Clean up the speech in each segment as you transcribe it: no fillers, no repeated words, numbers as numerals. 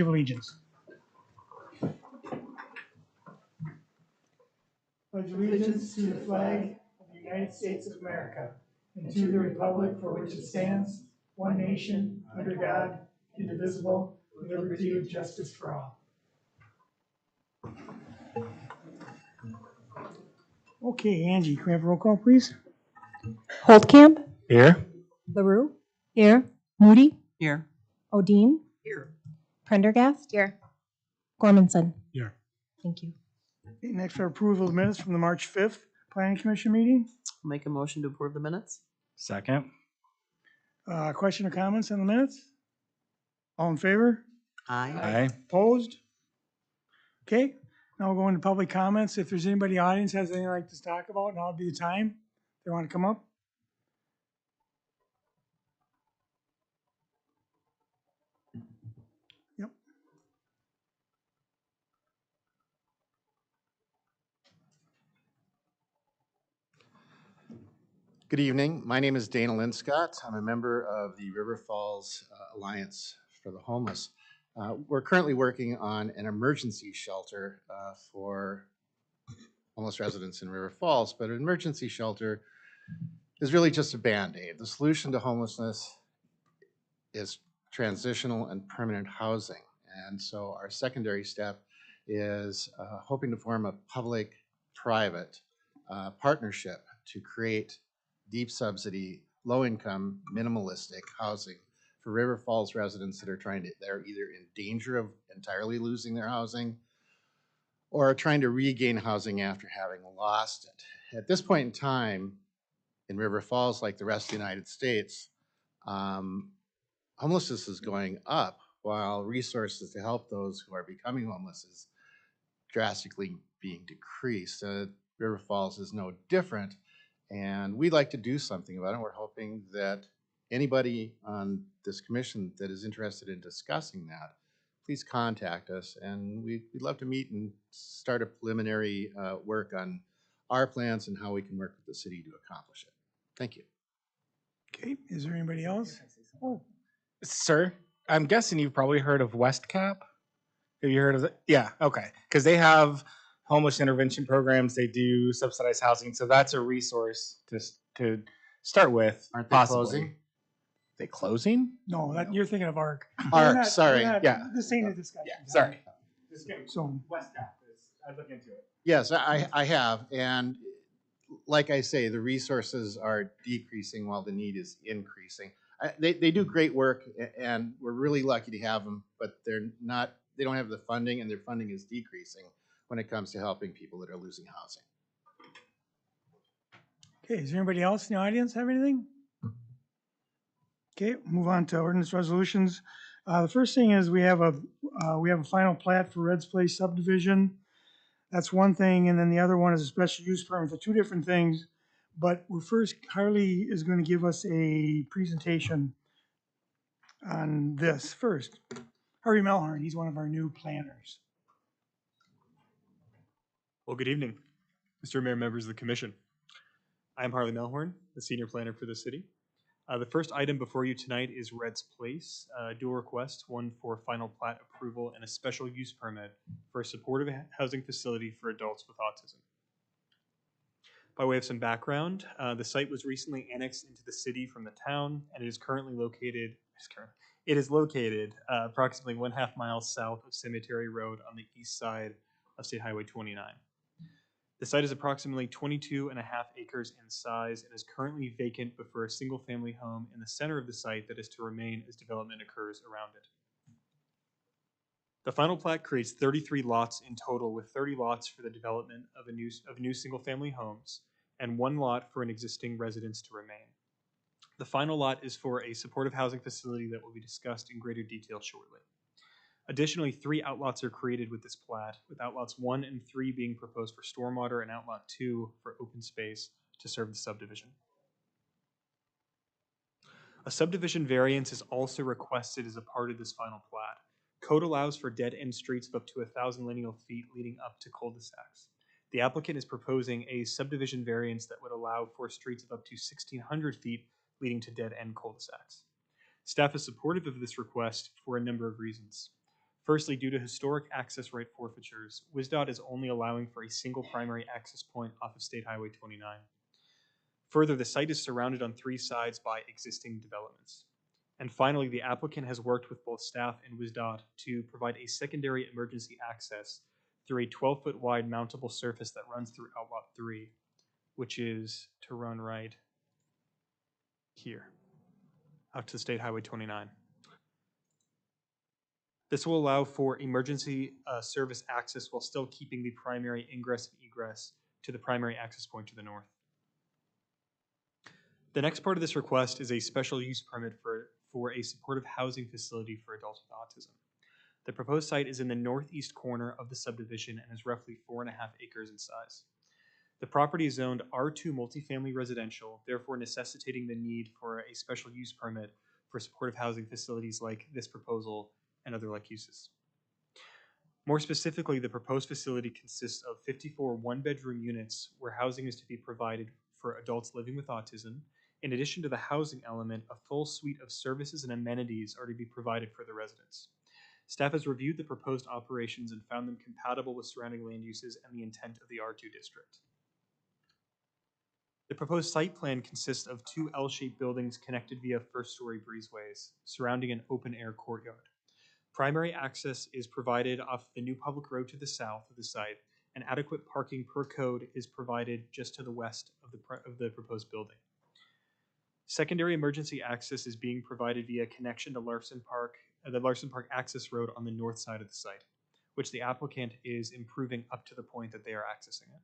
Allegiance. Pledge allegiance to the flag of the United States of America and to the republic for which it stands, one nation, under God, indivisible, with liberty and justice for all. Okay, Angie, can we have a roll call, please? Holtkamp, Here. LaRue, here. Moody, Here. Odine, Here. Prendergast, here. Gormanson. Here. Thank you. Okay, next, our approval of minutes from the March 5th Planning Commission meeting. Make a motion to approve the minutes. Second. Question or comments on the minutes? All in favor? Aye. Aye. Opposed? Okay, now we'll go into public comments. If there's anybody in the audience has anything like to talk about, now would be the time. If they want to come up. Yep. Good evening. My name is Dana Linscott. I'm a member of the River Falls Alliance for the Homeless. We're currently working on an emergency shelter for homeless residents in River Falls, but an emergency shelter is really just a Band-Aid. The solution to homelessness is transitional and permanent housing. And so our secondary step is hoping to form a public-private partnership to create deep subsidy, low income, minimalistic housing for River Falls residents that are either in danger of entirely losing their housing or are trying to regain housing after having lost it. At this point in time, in River Falls, like the rest of the United States, homelessness is going up while resources to help those who are becoming homeless is drastically being decreased. River Falls is no different. And we'd like to do something about it. We're hoping that anybody on this commission that is interested in discussing that, please contact us. And we'd love to meet and start a preliminary work on our plans and how we can work with the city to accomplish it. Thank you. Okay, is there anybody else? Oh, Sir, I'm guessing you've probably heard of Westcap. Have you heard of it? Yeah, okay. Because they have homeless intervention programs. They do subsidized housing. So that's a resource to start with. Aren't they closing? They closing? no, that you're thinking of ARC. ARC, We're sorry. Yeah. This ain't a discussion. Yeah, sorry. So, Westcap I look into it. Yes, I have. And like I say, the resources are decreasing while the need is increasing. They do great work, and we're really lucky to have them, but they don't have the funding, and their funding is decreasing when it comes to helping people that are losing housing. okay, is there anybody else in the audience have anything? Okay, move on to ordinance resolutions. The first thing is we have a final plat for Redmans Place subdivision. That's one thing, and then the other one is a special use permit. They're two different things, but Harley is going to give us a presentation on this first. Harvey Melhorn, he's one of our new planners. Well, good evening, Mr. Mayor, members of the commission. I am Harley Melhorn, the senior planner for the city. The first item before you tonight is Redmans Place, dual request, one for final plat approval and a special use permit for a supportive housing facility for adults with autism. By way of some background, the site was recently annexed into the city from the town, and it is currently located. It is located approximately 1/2 mile south of Cemetery Road on the east side of State Highway 29. The site is approximately 22.5 acres in size and is currently vacant but for a single family home in the center of the site that is to remain as development occurs around it. The final plat creates 33 lots in total, with 30 lots for the development of new single family homes and 1 lot for an existing residence to remain. The final lot is for a supportive housing facility that will be discussed in greater detail shortly. Additionally, 3 outlots are created with this plat, with outlots 1 and 3 being proposed for stormwater and outlot 2 for open space to serve the subdivision. A subdivision variance is also requested as a part of this final plat. Code allows for dead-end streets of up to 1,000 lineal feet leading up to cul-de-sacs. The applicant is proposing a subdivision variance that would allow for streets of up to 1,600 feet leading to dead-end cul-de-sacs. Staff is supportive of this request for a number of reasons. Firstly, due to historic access right forfeitures, WSDOT is only allowing for a single primary access point off of State Highway 29. Further, the site is surrounded on 3 sides by existing developments. And finally, the applicant has worked with both staff and WSDOT to provide a secondary emergency access through a 12-foot wide mountable surface that runs through Outlot 3, which is to run right here, out to State Highway 29. This will allow for emergency service access while still keeping the primary ingress and egress to the primary access point to the north. The next part of this request is a special use permit for a supportive housing facility for adults with autism. The proposed site is in the northeast corner of the subdivision and is roughly 4.5 acres in size. The property is zoned R2 multifamily residential, therefore necessitating the need for a special use permit for supportive housing facilities like this proposal and other like uses. More specifically, the proposed facility consists of 54 one-bedroom units where housing is to be provided for adults living with autism. In addition to the housing element, a full suite of services and amenities are to be provided for the residents. Staff has reviewed the proposed operations and found them compatible with surrounding land uses and the intent of the R2 district. The proposed site plan consists of 2 L-shaped buildings connected via first-story breezeways surrounding an open-air courtyard. Primary access is provided off the new public road to the south of the site, and adequate parking per code is provided just to the west of the proposed building. Secondary emergency access is being provided via connection to Larson Park, the Larson Park access road on the north side of the site, which the applicant is improving up to the point that they are accessing it.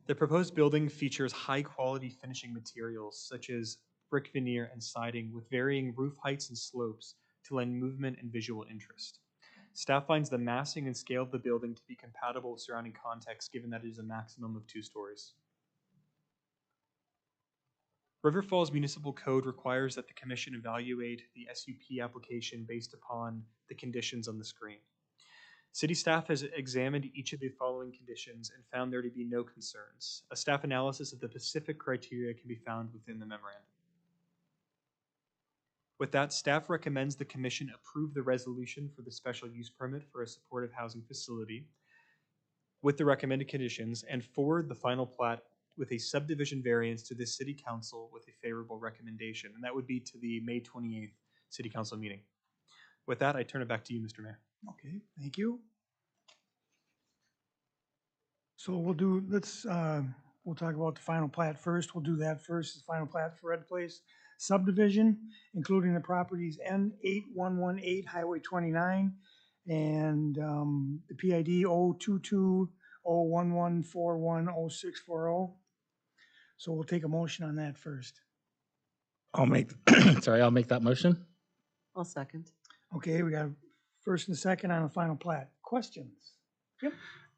The proposed building features high-quality finishing materials such as brick veneer and siding with varying roof heights and slopes to lend movement and visual interest. Staff finds the massing and scale of the building to be compatible with surrounding context given that it is a maximum of 2 stories. River Falls Municipal Code requires that the Commission evaluate the SUP application based upon the conditions on the screen. City staff has examined each of the following conditions and found there to be no concerns. A staff analysis of the specific criteria can be found within the memorandum. With that, staff recommends the Commission approve the resolution for the special use permit for a supportive housing facility with the recommended conditions and forward the final plat with a subdivision variance to the City Council with a favorable recommendation, and that would be to the May 28th City Council meeting. With that, I turn it back to you, Mr. Mayor. Okay, thank you. So we'll talk about the final plat first. We'll do that first, the final plat for Red Place subdivision, including the properties N8118 Highway 29 and the PID 022-01141-0640. So we'll take a motion on that first. I'll make that motion. I'll second. Okay, we got a first and a second on the final plat. Questions? Yep.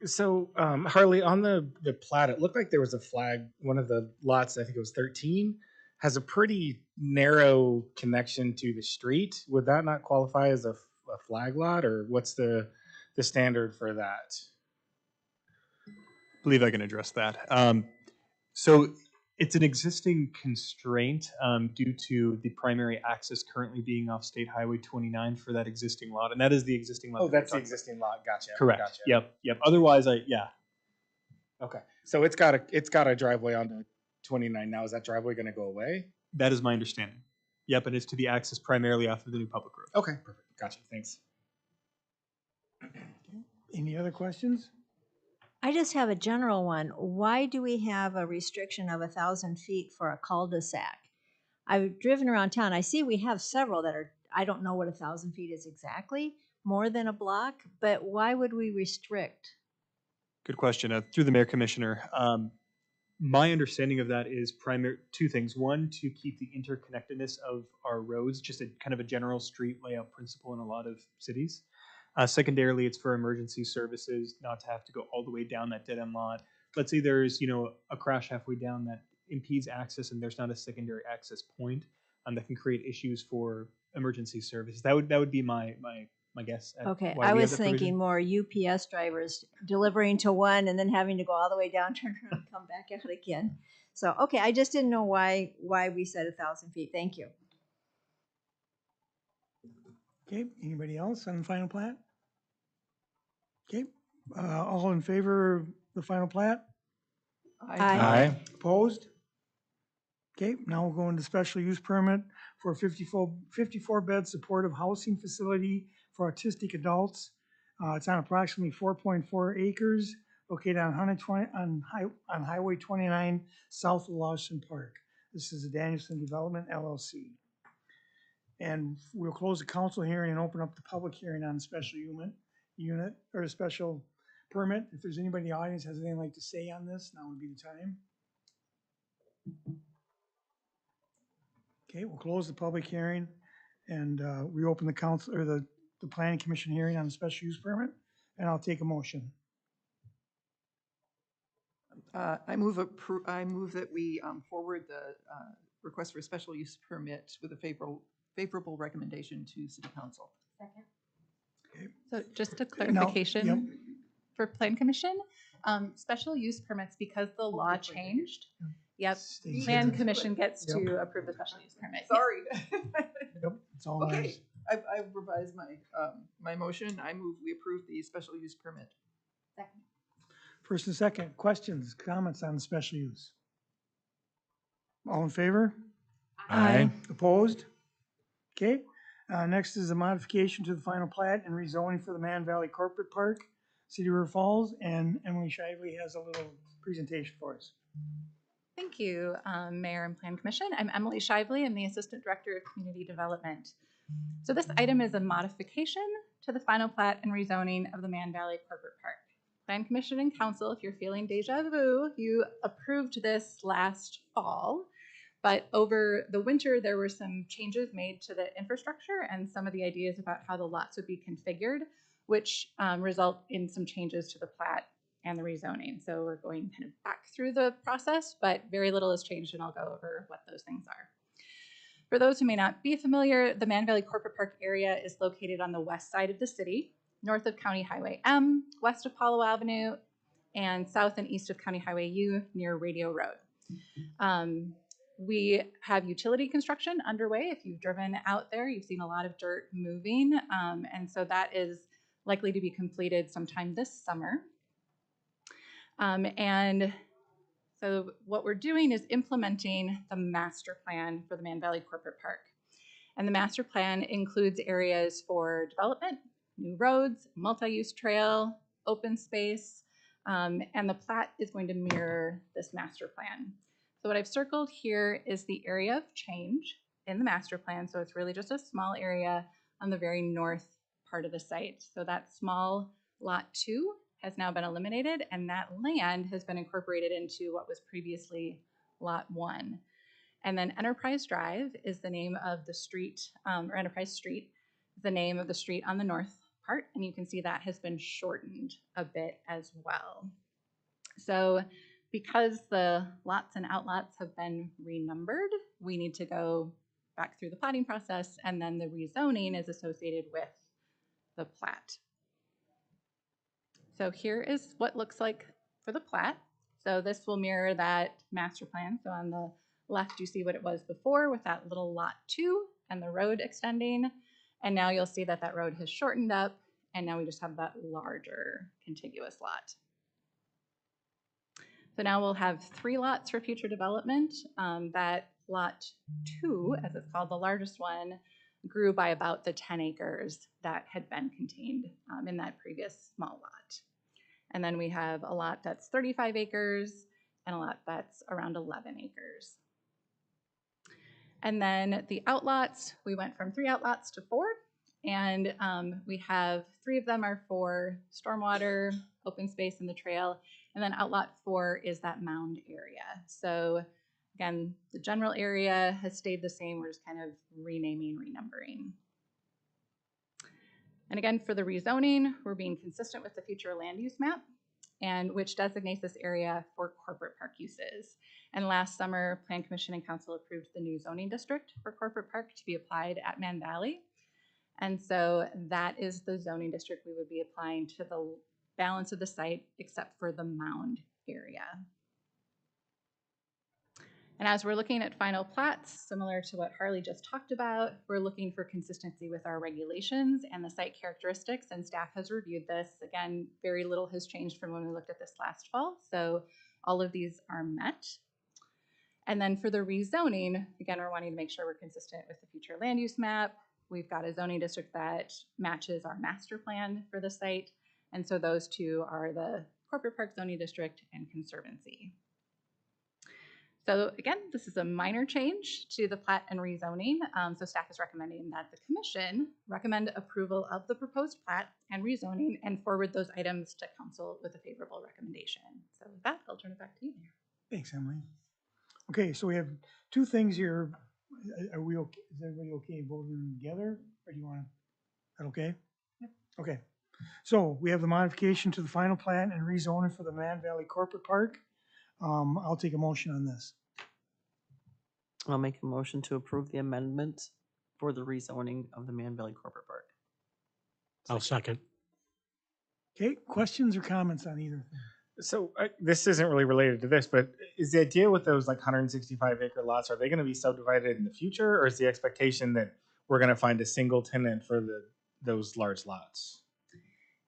So, Harley, on the plat, it looked like there was a flag. One of the lots, I think it was 13, has a pretty narrow connection to the street. Would that not qualify as a flag lot, or what's the standard for that? I believe I can address that. So it's an existing constraint due to the primary access currently being off State Highway 29 for that existing lot, and that is the existing lot. Oh, that's the existing lot. Gotcha. Correct. Gotcha. Yep. Otherwise, yeah. Okay. So it's got a driveway onto 29 now. Is that driveway going to go away? That is my understanding. Yep, and it's to be accessed primarily off of the new public road. Okay. Perfect. Gotcha. Thanks. Any other questions? I just have a general one. Why do we have a restriction of 1,000 feet for a cul-de-sac? I've driven around town. I see we have several that are, I don't know what 1,000 feet is exactly, more than a block, but why would we restrict? Good question. Through the Mayor Commissioner, my understanding of that is two things. One, to keep the interconnectedness of our roads, just a kind of a general street layout principle in a lot of cities. Secondarily, it's for emergency services, not to have to go all the way down that dead end lot. Let's say there's, a crash halfway down that impedes access and there's not a secondary access point that can create issues for emergency services. That would be my guess. Okay, why I we have was that provision. thinking more UPS drivers delivering to one and then having to go all the way down, turn around, and come back out again. So, okay, I just didn't know why we said 1,000 feet. Thank you. Okay, anybody else on the final plat? Okay, all in favor of the final plat? Aye. Opposed? Okay, now we'll go into special use permit for a 54 bed supportive housing facility for autistic adults. It's on approximately 4.4 acres located on 120, on Highway 29 south of Larson Park. This is a Danielson Development LLC. And we'll close the council hearing and open up the public hearing on the special unit or a special permit. If there's anybody in the audience has anything like to say on this, now would be the time. Okay, we'll close the public hearing and reopen the council or the planning commission hearing on the special use permit, and I'll take a motion. I move that we forward the request for a special use permit with a favorable recommendation to city council. So just a Now- clarification yep. for plan commission, special use permits, because the law changed. Yep, Stays plan here. commission gets Yep. to approve the special use permit. Sorry. Yep, it's all Okay, ours. I've revised my motion. I move we approve the special use permit. First and second, questions, comments on the special use? All in favor? Aye. Opposed? Okay, next is a modification to the final plat and rezoning for the Mann Valley Corporate Park, City of River Falls, and Emily Shively has a little presentation for us. Thank you, Mayor and Plan Commission. I'm Emily Shively. I'm the Assistant Director of Community Development. So this item is a modification to the final plat and rezoning of the Mann Valley Corporate Park. Plan Commission and Council, if you're feeling deja vu, you approved this last fall, but over the winter there were some changes made to the infrastructure and some of the ideas about how the lots would be configured, which result in some changes to the plat and the rezoning. So we're going kind of back through the process, but very little has changed, and I'll go over what those things are. For those who may not be familiar, the Mann Valley Corporate Park area is located on the west side of the city, north of County Highway M, west of Apollo Avenue, and south and east of County Highway U near Radio Road. We have utility construction underway. If you've driven out there, you've seen a lot of dirt moving, and so that is likely to be completed sometime this summer. And so what we're doing is implementing the master plan for the Mann Valley Corporate Park. And the master plan includes areas for development, new roads, multi-use trail, open space, and the plat is going to mirror this master plan. So what I've circled here is the area of change in the master plan. So it's really just a small area on the very north part of the site. So that small lot 2 has now been eliminated, and that land has been incorporated into what was previously lot 1. And then Enterprise Drive is the name of the street, or Enterprise Street is the name of the street on the north part, and you can see that has been shortened a bit as well. So because the lots and outlots have been renumbered, we need to go back through the platting process, and then the rezoning is associated with the plat. So here is what looks like for the plat. So this will mirror that master plan. So on the left, you see what it was before with that little lot 2 and the road extending. And now you'll see that that road has shortened up, and now we just have that larger contiguous lot. So now we'll have 3 lots for future development. That lot 2, as it's called, the largest one, grew by about the 10 acres that had been contained in that previous small lot. And then we have a lot that's 35 acres and a lot that's around 11 acres. And then the outlots, we went from 3 outlots to 4, and we have 3 of them are for stormwater, open space, and the trail. And then outlot 4 is that mound area. So again, the general area has stayed the same. We're just kind of renaming, renumbering. And again, for the rezoning, we're being consistent with the future land use map, and which designates this area for corporate park uses. And last summer, Plan Commission and Council approved the new zoning district for corporate park to be applied at Mann Valley. And so that is the zoning district we would be applying to the balance of the site except for the mound area. And as we're looking at final plats, similar to what Harley just talked about, we're looking for consistency with our regulations and the site characteristics, and staff has reviewed this. Again, very little has changed from when we looked at this last fall, so all of these are met. And then for the rezoning, again, we're wanting to make sure we're consistent with the future land use map. We've got a zoning district that matches our master plan for the site, and so those two are the Corporate Park Zoning District and Conservancy. So again, this is a minor change to the plat and rezoning. So staff is recommending that the commission recommend approval of the proposed plat and rezoning and forward those items to council with a favorable recommendation. So with that, I'll turn it back to you, Mayor. Thanks, Emily. Okay, so we have two things here. Are we okay? Is everybody okay voting them together, or do you want to? Is that okay? Yep. Okay. So we have the modification to the final plan and rezoning for the Mann Valley Corporate Park. I'll take a motion on this. I'll make a motion to approve the amendment for the rezoning of the Mann Valley Corporate Park. I'll second. Okay, questions or comments on either thing? So this isn't really related to this, but is the idea with those like 165 acre lots, are they going to be subdivided in the future, or is the expectation that we're going to find a single tenant for those large lots?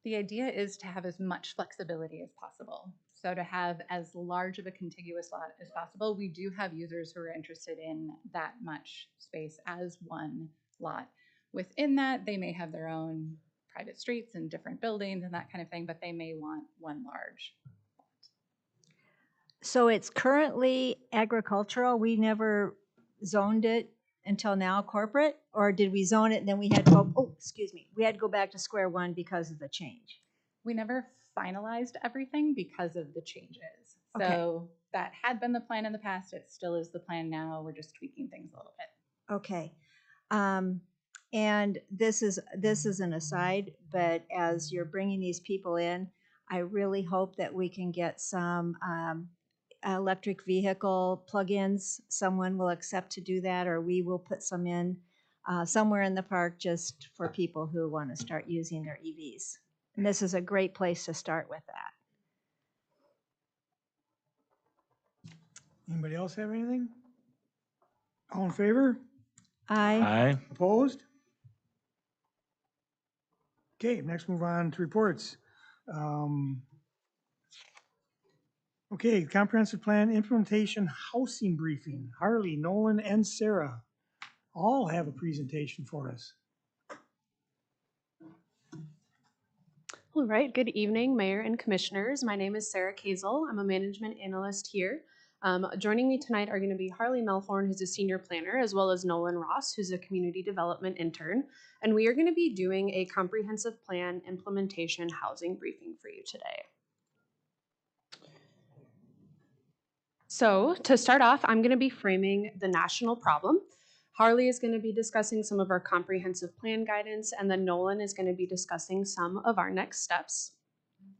The idea is to have as much flexibility as possible. So to have as large of a contiguous lot as possible. We do have users who are interested in that much space as one lot. Within that, they may have their own private streets and different buildings and that kind of thing, but they may want one large lot. So it's currently agricultural. We never zoned it until now corporate, or did we zone it and then we had to go, oh, excuse me, we had to go back to square one because of the change? We never finalized everything because of the changes. Okay. So that had been the plan in the past. It still is the plan now. We're just tweaking things a little bit. Okay. And this is an aside, but as you're bringing these people in, I really hope that we can get some electric vehicle plug-ins. Someone will accept to do that, or we will put some in somewhere in the park just for people who want to start using their EVs. And this is a great place to start with that. Anybody else have anything? All in favor? Aye. Opposed? Okay, next move on to reports. Okay, comprehensive plan implementation housing briefing. Harley, Nolan, and Sarah all have a presentation for us. All right, good evening, Mayor and Commissioners. My name is Sarah Kazel. I'm a management analyst here. Joining me tonight are going to be Harley Melhorn, who's a senior planner, as well as Nolan Ross, who's a community development intern. And we are going to be doing a comprehensive plan implementation housing briefing for you today. So to start off, I'm going to be framing the national problem. Harley is going to be discussing some of our comprehensive plan guidance, and then Nolan is going to be discussing some of our next steps.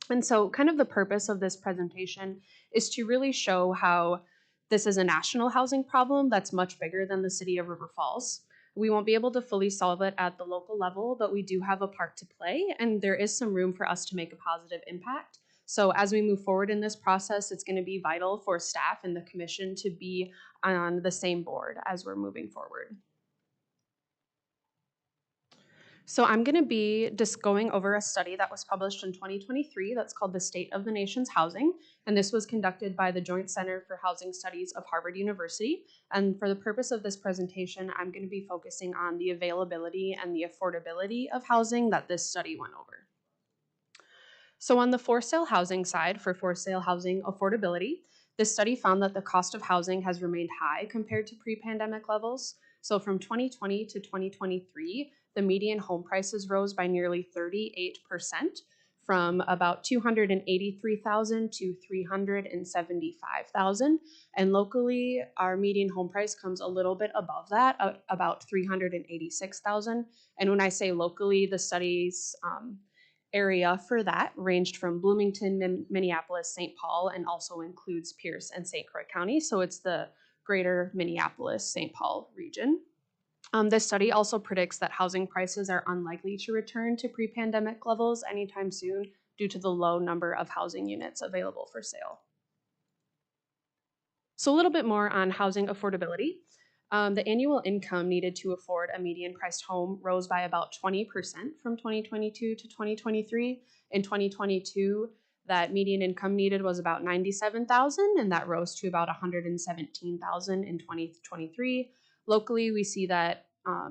And so kind of the purpose of this presentation is to really show how this is a national housing problem that's much bigger than the city of River Falls. We won't be able to fully solve it at the local level, but we do have a part to play, and there is some room for us to make a positive impact. So as we move forward in this process, it's going to be vital for staff and the commission to be on the same board as we're moving forward. So I'm going to be just going over a study that was published in 2023 that's called The State of the Nation's Housing. And this was conducted by the Joint Center for Housing Studies of Harvard University. And for the purpose of this presentation, I'm going to be focusing on the availability and the affordability of housing that this study went over. So on the for sale housing side, for for sale housing affordability, this study found that the cost of housing has remained high compared to pre-pandemic levels. So from 2020 to 2023, the median home prices rose by nearly 38%, from about $283,000 to $375,000. And locally, our median home price comes a little bit above that, about $386,000. And when I say locally, the study's area for that ranged from Bloomington, Minneapolis, St. Paul, and also includes Pierce and St. Croix County. So it's the greater Minneapolis, St. Paul region. This study also predicts that housing prices are unlikely to return to pre-pandemic levels anytime soon due to the low number of housing units available for sale. So a little bit more on housing affordability. The annual income needed to afford a median priced home rose by about 20% from 2022 to 2023. In 2022, that median income needed was about $97,000, and that rose to about $117,000 in 2023. Locally, we see that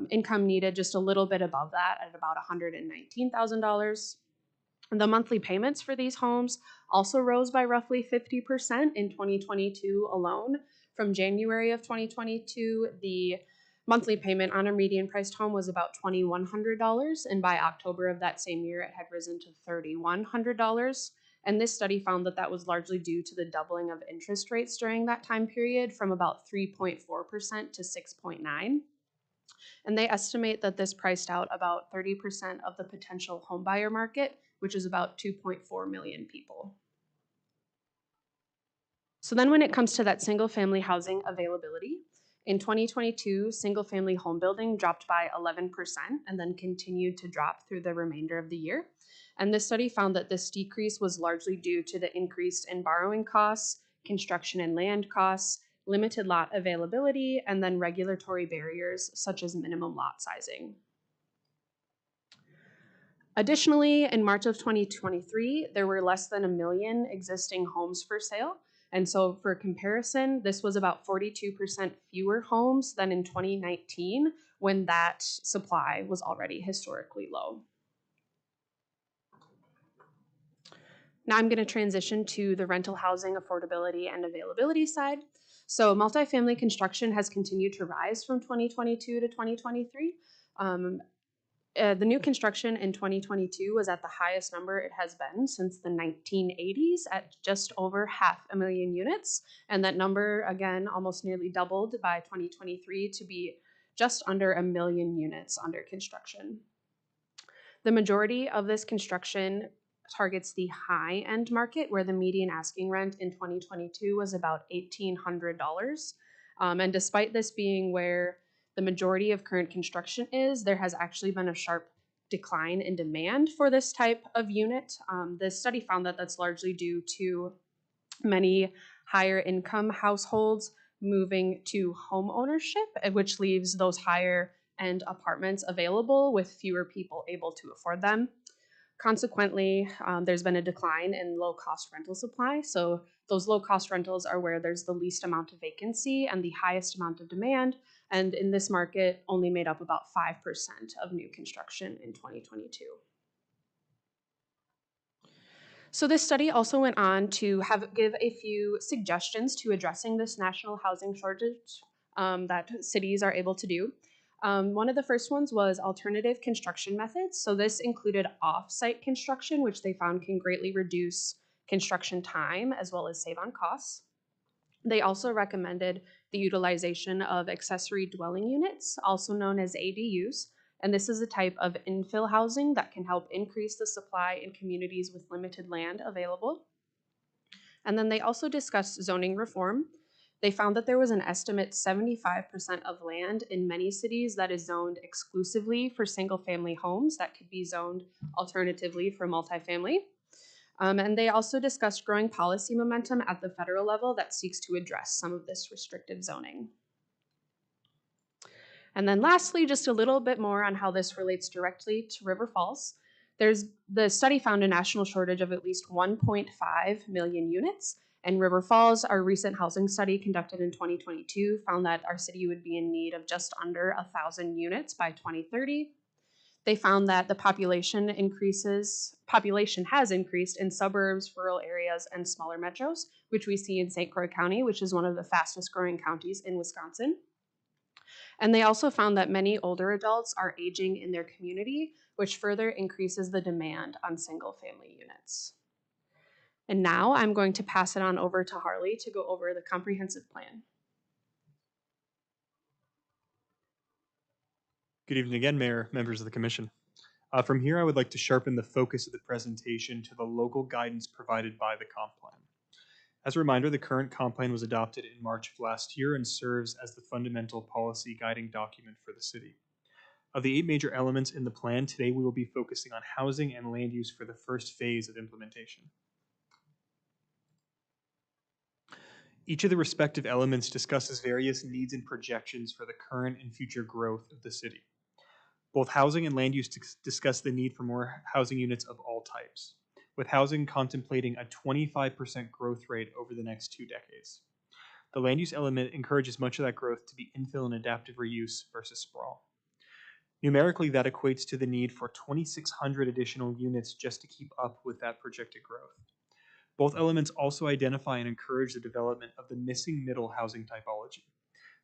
income needed just a little bit above that at about $119,000. The monthly payments for these homes also rose by roughly 50% in 2022 alone. From January of 2022, the monthly payment on a median priced home was about $2,100, and by October of that same year, it had risen to $3,100. And this study found that that was largely due to the doubling of interest rates during that time period from about 3.4% to 6.9%. And they estimate that this priced out about 30% of the potential homebuyer market, which is about 2.4 million people. So then when it comes to that single family housing availability, in 2022, single family home building dropped by 11% and then continued to drop through the remainder of the year. And this study found that this decrease was largely due to the increase in borrowing costs, construction and land costs, limited lot availability, and then regulatory barriers such as minimum lot sizing. Additionally, in March of 2023, there were less than 1 million existing homes for sale. And so for comparison, this was about 42% fewer homes than in 2019 when that supply was already historically low. Now I'm going to transition to the rental housing affordability and availability side. So multifamily construction has continued to rise from 2022 to 2023. The new construction in 2022 was at the highest number it has been since the 1980s at just over 500,000 units. And that number, again, almost nearly doubled by 2023 to be just under 1 million units under construction. The majority of this construction targets the high-end market, where the median asking rent in 2022 was about $1,800. And despite this being where the majority of current construction is, there has actually been a sharp decline in demand for this type of unit. This study found that that's largely due to many higher income households moving to home ownership, which leaves those higher end apartments available with fewer people able to afford them. Consequently, there's been a decline in low-cost rental supply. So those low-cost rentals are where there's the least amount of vacancy and the highest amount of demand. And in this market, only made up about 5% of new construction in 2022. So this study also went on to give a few suggestions to addressing this national housing shortage that cities are able to do. One of the first ones was alternative construction methods. So this included off-site construction, which they found can greatly reduce construction time as well as save on costs. They also recommended the utilization of accessory dwelling units, also known as ADUs. And this is a type of infill housing that can help increase the supply in communities with limited land available. And then they also discussed zoning reform. They found that there was an estimate 75% of land in many cities that is zoned exclusively for single-family homes that could be zoned alternatively for multifamily. And they also discussed growing policy momentum at the federal level that seeks to address some of this restrictive zoning. And then lastly, just a little bit more on how this relates directly to River Falls. The study found a national shortage of at least 1.5 million units. And River Falls, our recent housing study conducted in 2022, found that our city would be in need of just under 1,000 units by 2030. They found that the population has increased in suburbs, rural areas, and smaller metros, which we see in St. Croix County, which is one of the fastest growing counties in Wisconsin. And they also found that many older adults are aging in their community, which further increases the demand on single-family units. And now I'm going to pass it on over to Harley to go over the comprehensive plan. Good evening again, Mayor, members of the Commission. From here, I would like to sharpen the focus of the presentation to the local guidance provided by the comp plan. As a reminder, the current comp plan was adopted in March of last year and serves as the fundamental policy guiding document for the city. Of the 8 major elements in the plan, today we will be focusing on housing and land use for the first phase of implementation. Each of the respective elements discusses various needs and projections for the current and future growth of the city. Both housing and land use discuss the need for more housing units of all types, with housing contemplating a 25% growth rate over the next 2 decades. The land use element encourages much of that growth to be infill and adaptive reuse versus sprawl. Numerically, that equates to the need for 2,600 additional units just to keep up with that projected growth. Both elements also identify and encourage the development of the missing middle housing typology,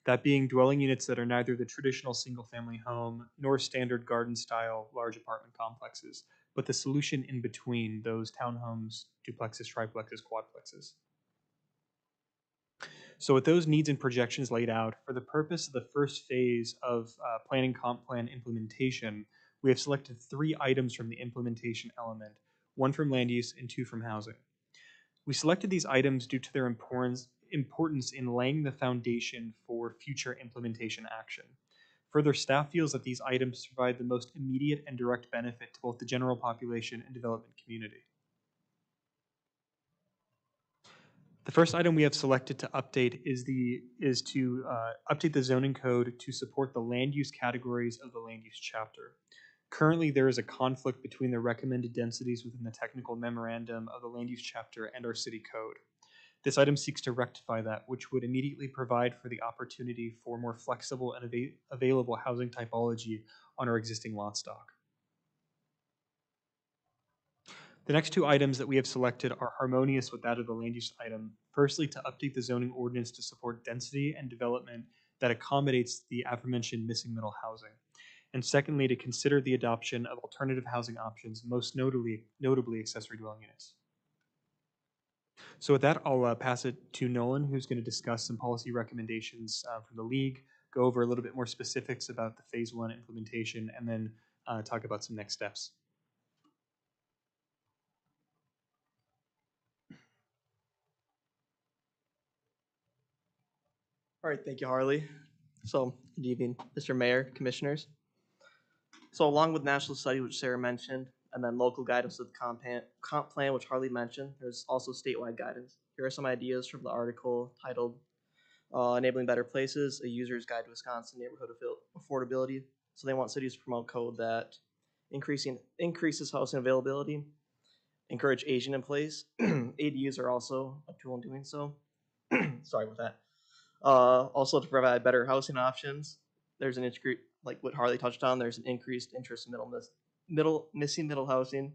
that being dwelling units that are neither the traditional single-family home nor standard garden-style large apartment complexes, but the solution in between those townhomes, duplexes, triplexes, quadplexes. So with those needs and projections laid out, for the purpose of the first phase of planning comp plan implementation, we have selected 3 items from the implementation element, 1 from land use and 2 from housing. We selected these items due to their importance in laying the foundation for future implementation action. Further, staff feels that these items provide the most immediate and direct benefit to both the general population and development community. The first item we have selected to update is to update the zoning code to support the land use categories of the land use chapter. Currently, there is a conflict between the recommended densities within the technical memorandum of the land use chapter and our city code. This item seeks to rectify that, which would immediately provide for the opportunity for more flexible and available housing typology on our existing lot stock. The next 2 items that we have selected are harmonious with that of the land use item. Firstly, to update the zoning ordinance to support density and development that accommodates the aforementioned missing middle housing. And secondly, to consider the adoption of alternative housing options, most notably accessory dwelling units. So with that, I'll pass it to Nolan, who's going to discuss some policy recommendations from the league, go over a little bit more specifics about the phase 1 implementation, and then talk about some next steps. All right, thank you, Harley. So, good evening, Mr. Mayor, Commissioners. So, along with national study, which Sarah mentioned, and then local guidance with the comp plan, which Harley mentioned, there's also statewide guidance. Here are some ideas from the article titled Enabling Better Places, a User's Guide to Wisconsin Neighborhood Affordability. So they want cities to promote code that increases housing availability, encourage aging in place. ADUs are also a tool in doing so. Sorry about that. Also to provide better housing options. There's an like what Harley touched on, there's an increased interest in missing middle housing.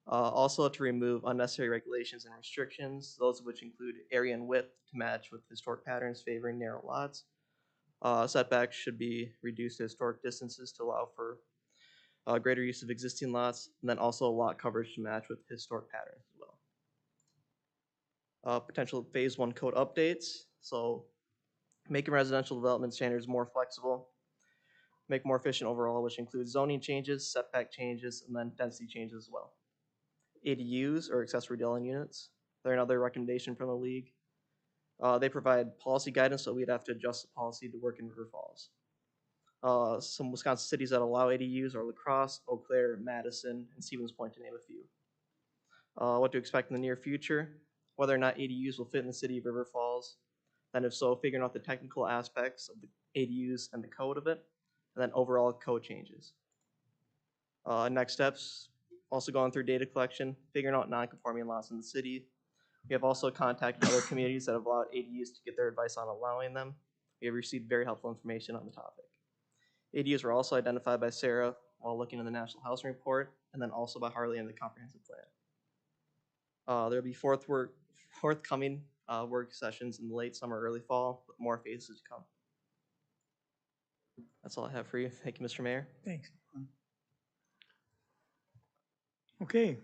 Also to remove unnecessary regulations and restrictions, those of which include area and width to match with historic patterns favoring narrow lots. Setbacks should be reduced to historic distances to allow for greater use of existing lots, and then also lot coverage to match with historic patterns as well. Potential phase 1 code updates, so making residential development standards more flexible, make more efficient overall, which includes zoning changes, setback changes, and then density changes as well. ADUs, or accessory dwelling units, they're another recommendation from the league. They provide policy guidance, so we'd have to adjust the policy to work in River Falls. Some Wisconsin cities that allow ADUs are La Crosse, Eau Claire, Madison, and Stevens Point, to name a few. What to expect in the near future, whether or not ADUs will fit in the city of River Falls, then if so, figuring out the technical aspects of the ADUs and the code of it, and then overall code changes. Next steps, also going through data collection, figuring out non-conforming lots in the city. We have also contacted other communities that have allowed ADUs to get their advice on allowing them. We have received very helpful information on the topic. ADUs were also identified by Sarah while looking at the National Housing Report, and then also by Harley in the comprehensive plan. There will be forthcoming work sessions in the late summer, early fall, with more phases to come. That's all I have for you. Thank you, Mr. Mayor. Thanks. Okay,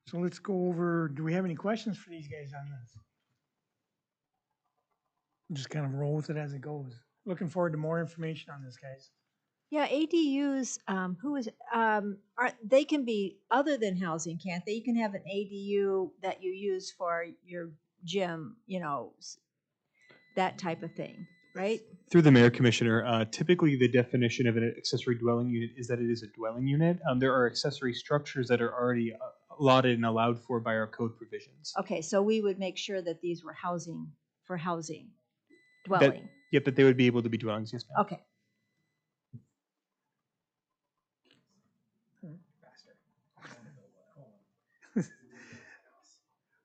so let's go over, do we have any questions for these guys on this? We'll just kind of roll with it as it goes. Looking forward to more information on this, guys. Yeah, ADUs, they can be other than housing, can't they? You can have an ADU that you use for your gym, you know, that type of thing, right? Through the Mayor, Commissioner, typically the definition of an accessory dwelling unit is that it is a dwelling unit. There are accessory structures that are already allotted and allowed for by our code provisions. Okay, so we would make sure that these were housing for housing, dwelling. Yep, that they would be able to be dwellings, yes, ma'am. Okay.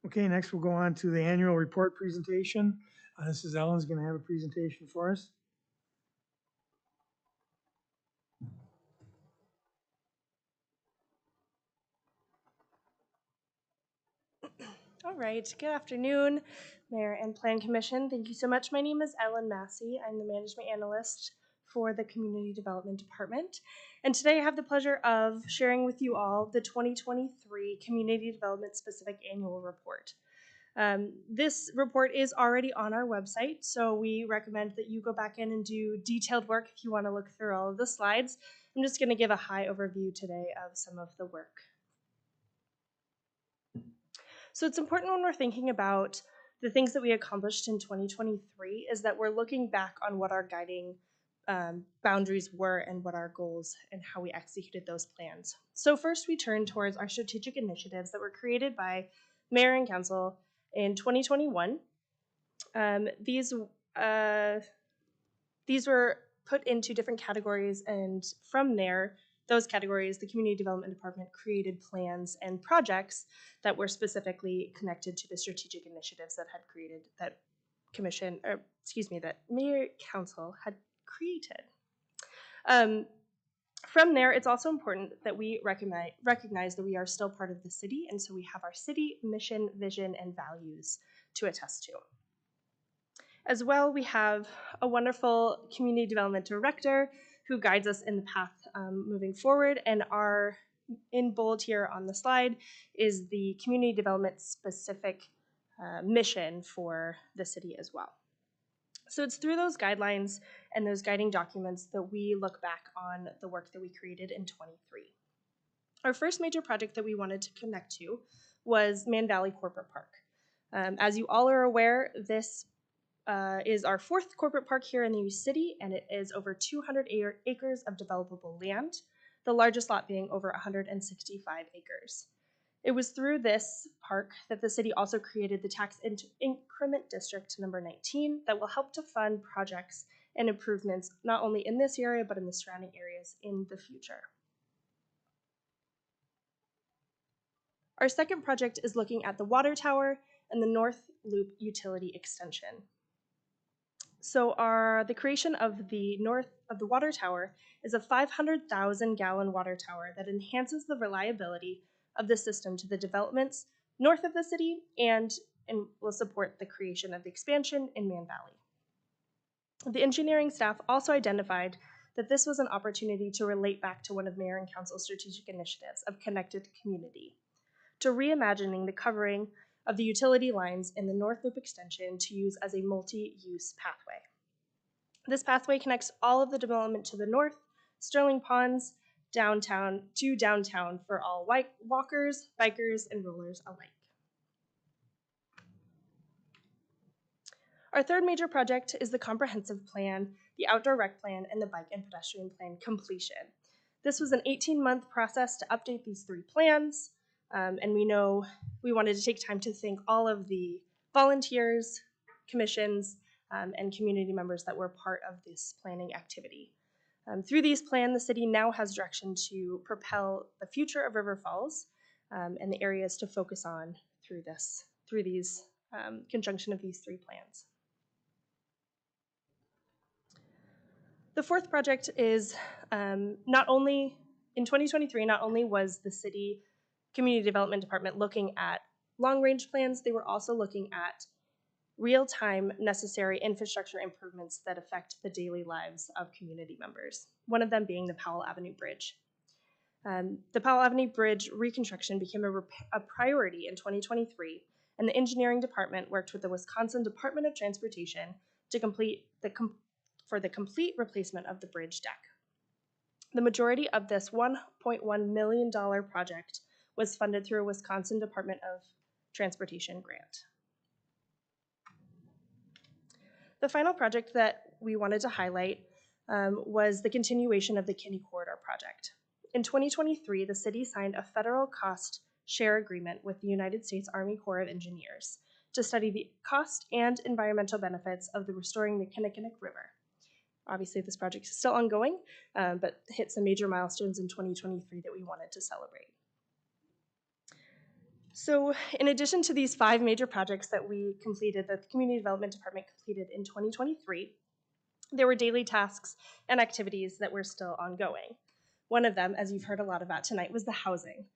Okay, next we'll go on to the annual report presentation. This is Ellen's going to have a presentation for us. All right, good afternoon, Mayor and Plan Commission. Thank you so much. My name is Ellen Massey. I'm the Management Analyst for the Community Development Department. And today I have the pleasure of sharing with you all the 2023 Community Development Specific Annual Report. This report is already on our website, so we recommend that you go back in and do detailed work if you want to look through all of the slides. I'm just going to give a high overview today of some of the work. So it's important when we're thinking about the things that we accomplished in 2023 is that we're looking back on what our guiding boundaries were and what our goals and how we executed those plans. So first we turn towards our strategic initiatives that were created by Mayor and Council in 2021. These were put into different categories, and from there, those categories, the Community Development Department created plans and projects that were specifically connected to the strategic initiatives that had created that that Mayor Council had created. From there, it's also important that we recognize that we are still part of the city, and so we have our city mission, vision, and values to attest to. As well, we have a wonderful community development director who guides us in the path moving forward, and our in bold here on the slide is the community development specific mission for the city as well. So it's through those guidelines and those guiding documents that we look back on the work that we created in 23. Our first major project that we wanted to connect to was Mann Valley Corporate Park. As you all are aware, this is our fourth corporate park here in the city, and it is over 200 acres of developable land, the largest lot being over 165 acres. It was through this park that the city also created the tax increment district number 19 that will help to fund projects and improvements not only in this area but in the surrounding areas in the future. Our second project is looking at the water tower and the North Loop utility extension. So the creation of the water tower is a 500,000 gallon water tower that enhances the reliability of the system to the developments north of the city and will support the creation of the expansion in Mann Valley. The engineering staff also identified that this was an opportunity to relate back to one of Mayor and Council's strategic initiatives of connected community, to reimagining the covering of the utility lines in the North Loop extension to use as a multi-use pathway. This pathway connects all of the development to the north, Sterling Ponds, downtown for all walkers, bikers, and rollers alike. Our third major project is the comprehensive plan, the outdoor rec plan, and the bike and pedestrian plan completion. This was an 18-month process to update these three plans, and we know we wanted to take time to thank all of the volunteers, commissions, and community members that were part of this planning activity. Through these plans, the city now has direction to propel the future of River Falls and the areas to focus on through these conjunction of these three plans. The fourth project is not only in 2023, not only was the city community development department looking at long-range plans, they were also looking at real-time necessary infrastructure improvements that affect the daily lives of community members, one of them being the Powell Avenue Bridge. The Powell Avenue Bridge reconstruction became a priority in 2023, and the engineering department worked with the Wisconsin Department of Transportation to complete the complete replacement of the bridge deck. The majority of this $1.1 million project was funded through a Wisconsin Department of Transportation grant. The final project that we wanted to highlight was the continuation of the Kinney Corridor project. In 2023, the city signed a federal cost share agreement with the United States Army Corps of Engineers to study the cost and environmental benefits of the restoring the Kinnickinnic River. Obviously, this project is still ongoing, but hit some major milestones in 2023 that we wanted to celebrate. So in addition to these 5 major projects that we completed, that the Community Development Department completed in 2023, there were daily tasks and activities that were still ongoing. One of them, as you've heard a lot about tonight, was the housing.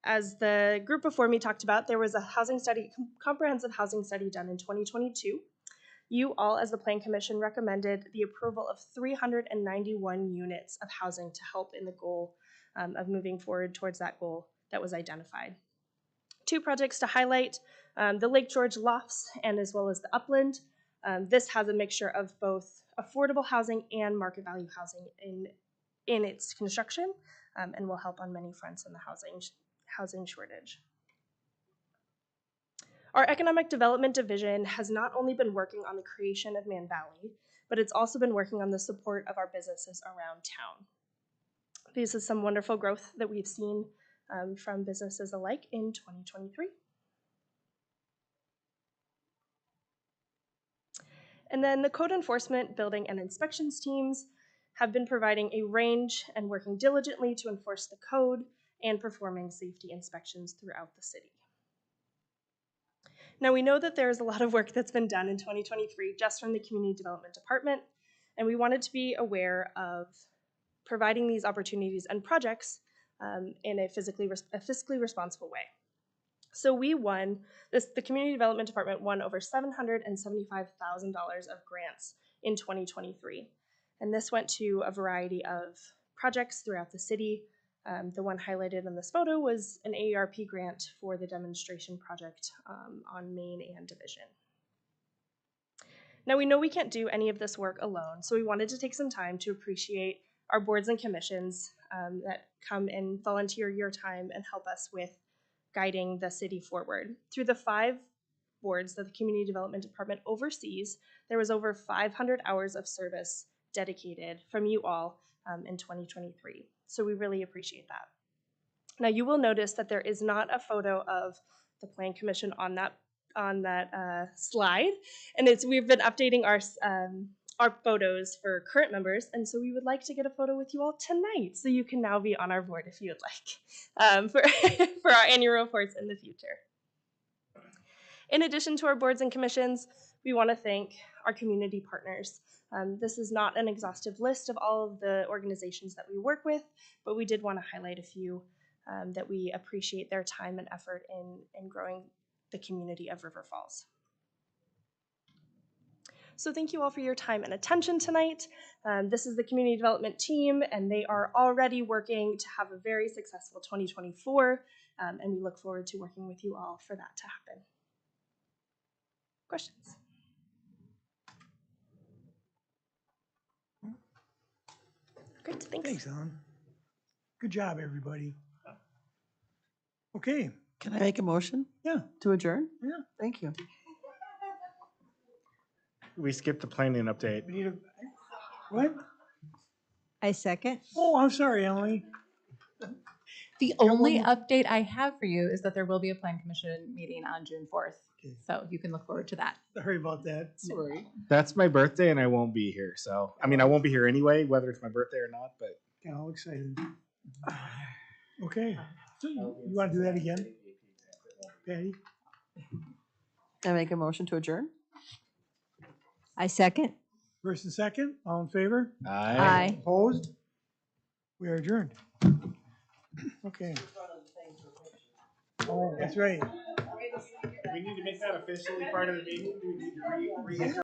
As the group before me talked about, there was a housing study, comprehensive housing study done in 2022. You all, as the Plan Commission, recommended the approval of 391 units of housing to help in the goal of moving forward towards that goal that was identified. 2 projects to highlight, the Lake George Lofts and as well as the Upland. This has a mixture of both affordable housing and market value housing in its construction, and will help on many fronts in the housing shortage. Our Economic Development Division has not only been working on the creation of Mann Valley, but it's also been working on the support of our businesses around town. This is some wonderful growth that we've seen from businesses alike in 2023. And then the code enforcement, building, and inspections teams have been providing a range and working diligently to enforce the code and performing safety inspections throughout the city. Now, we know that there is a lot of work that's been done in 2023 just from the Community Development Department, and we wanted to be aware of providing these opportunities and projects in a fiscally responsible way. So we won, the Community Development Department won over $775,000 of grants in 2023. And this went to a variety of projects throughout the city. The one highlighted in this photo was an AARP grant for the demonstration project on Main and Division. Now we know we can't do any of this work alone, so we wanted to take some time to appreciate our boards and commissions that come and volunteer your time and help us with guiding the city forward. Through the 5 boards that the Community Development Department oversees, there was over 500 hours of service dedicated from you all in 2023. So we really appreciate that. Now you will notice that there is not a photo of the Plan Commission on that slide, and we've been updating our photos for current members, and so we would like to get a photo with you all tonight, so you can now be on our board if you would like for our annual reports in the future. In addition to our boards and commissions, we want to thank our community partners. This is not an exhaustive list of all of the organizations that we work with, but we did want to highlight a few that we appreciate their time and effort in growing the community of River Falls. So thank you all for your time and attention tonight. This is the community development team, and they are already working to have a very successful 2024, and we look forward to working with you all for that to happen. Questions? Great, thanks. Thanks, Ellen. Good job, everybody. Okay. Can I make a motion? Yeah. To adjourn? Yeah. Thank you. We skipped the planning update. We need a, what? I second. Oh, I'm sorry, Emily. The only update I have for you is that there will be a Plan Commission meeting on June 4th. Okay. So you can look forward to that. Sorry about that. Sorry. That's my birthday and I won't be here. So, I mean, I won't be here anyway, whether it's my birthday or not, but. Got all excited. Okay. So you want to do that again? Patty? Can I make a motion to adjourn? I second. First and second, all in favor? Aye. Opposed? We are adjourned. Okay. Oh, that's right. We need to make that officially part of the meeting. Do we need to